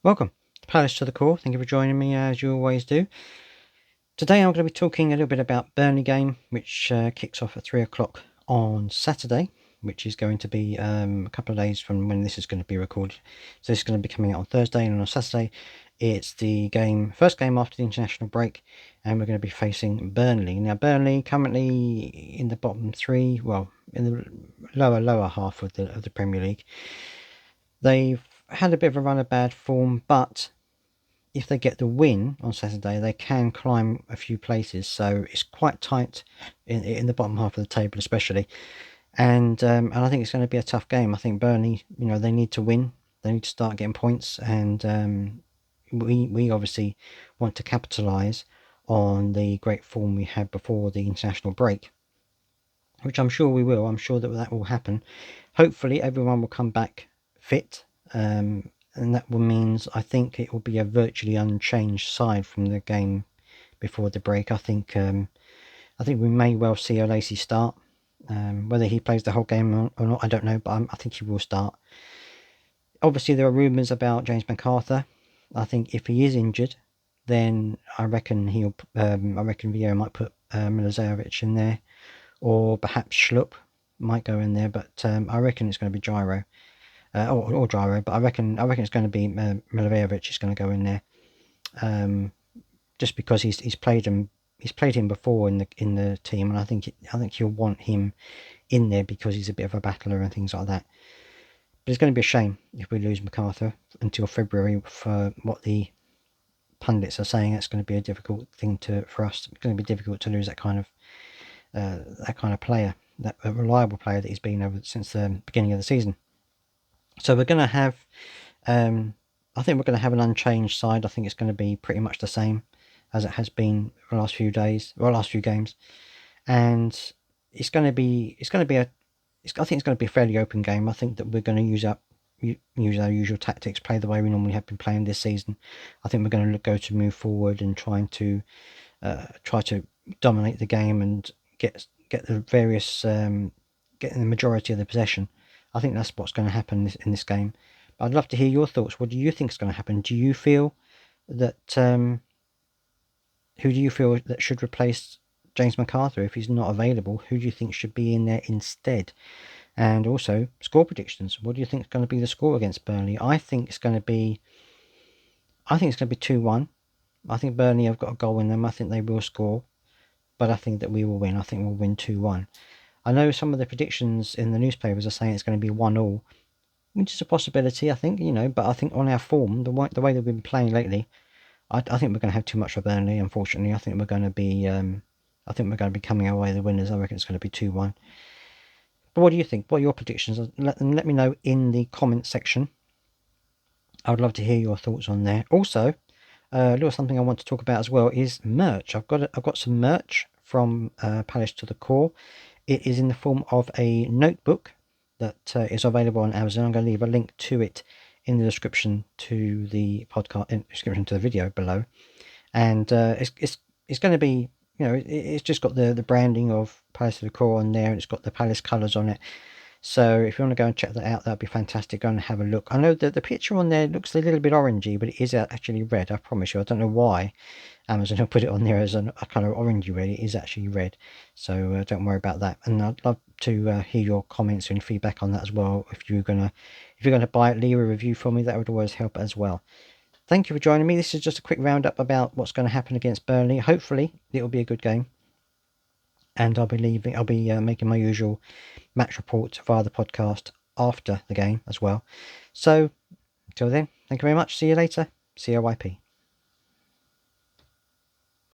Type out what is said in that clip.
Welcome to Palace to the Core. Thank you for joining me as you always do. Today I'm going to be talking a little bit about Burnley game, which kicks off at 3 o'clock on Saturday, which is going to be a couple of days from when this is going to be recorded. So this is going to be coming out on Thursday, and on Saturday it's the first game after the international break, and we're going to be facing Burnley. Now Burnley currently in the bottom three, well, in the lower half of the Premier League. They've had a bit of a run of bad form, but if they get the win on Saturday, they can climb a few places. So it's quite tight in the bottom half of the table, especially. And I think it's going to be a tough game. I think Burnley, they need to win. They need to start getting points, and we obviously want to capitalise on the great form we had before the international break, which I'm sure we will. I'm sure that will happen. Hopefully, everyone will come back fit. And that means I think it will be a virtually unchanged side from the game before the break. I think we may well see a Lacey start. Whether he plays the whole game or not, I don't know, but I think he will start. Obviously, there are rumours about James Mcarthur. I think if he is injured, then I reckon Vieira might put Milivojevic in there, or perhaps Schlupp might go in there. But I reckon it's going to be Gyro. Or Gyro, but I reckon it's going to be Milivojevic is going to go in there, just because he's played him before in the team, and I think he'll want him in there because he's a bit of a battler and things like that. But it's going to be a shame if we lose Mcarthur until February. For what the pundits are saying, it's going to be a difficult thing for us. It's going to be difficult to lose that kind of player, that a reliable player that he's been over since the beginning of the season. So we're going to have, I think we're going to have an unchanged side. I think it's going to be pretty much the same as it has been the last few games, and it's going to be I think it's going to be a fairly open game. I think that we're going to use our usual tactics, play the way we normally have been playing this season. I think we're going to go to move forward and try to dominate the game and get the various getting the majority of the possession. I think that's what's going to happen in this game. But I'd love to hear your thoughts. What do you think is going to happen? Do you feel that who do you feel that should replace James Mcarthur if he's not available? Who do you think should be in there instead? And also score predictions. What do you think is going to be the score against Burnley? I think it's going to be 2-1. I think Burnley have got a goal in them. I think they will score, but I think that we will win. I think we'll win 2-1. I know some of the predictions in the newspapers are saying it's going to be 1-1, which is a possibility, I think, but I think on our form, the way that we've been playing lately, I think we're going to have too much of Burnley, unfortunately. I think we're going to be coming away the winners. I reckon it's going to be 2-1. But what do you think? What are your predictions? Let me know in the comment section. I would love to hear your thoughts on there. Also, a little something I want to talk about as well is merch. I've got some merch from Palace to the Core. It is in the form of a notebook that is available on Amazon. I'm going to leave a link to it in the description to the podcast, in the description to the video below. And it's going to be, it's just got the branding of Palace to the Core on there, and it's got the Palace colours on it. So if you want to go and check that out, that'd be fantastic. Go and have a look. I know that the picture on there looks a little bit orangey, but it is actually red. I promise you. I don't know why Amazon will put it on there as a kind of orangey red. It is actually red. So don't worry about that. And I'd love to hear your comments and feedback on that as well. If you're gonna buy it, leave a review for me. That would always help as well. Thank you for joining me. This is just a quick roundup about what's going to happen against Burnley. Hopefully, it'll be a good game. And I'll be making my usual match report via the podcast after the game as well. So, until then, thank you very much. See you later. COYP.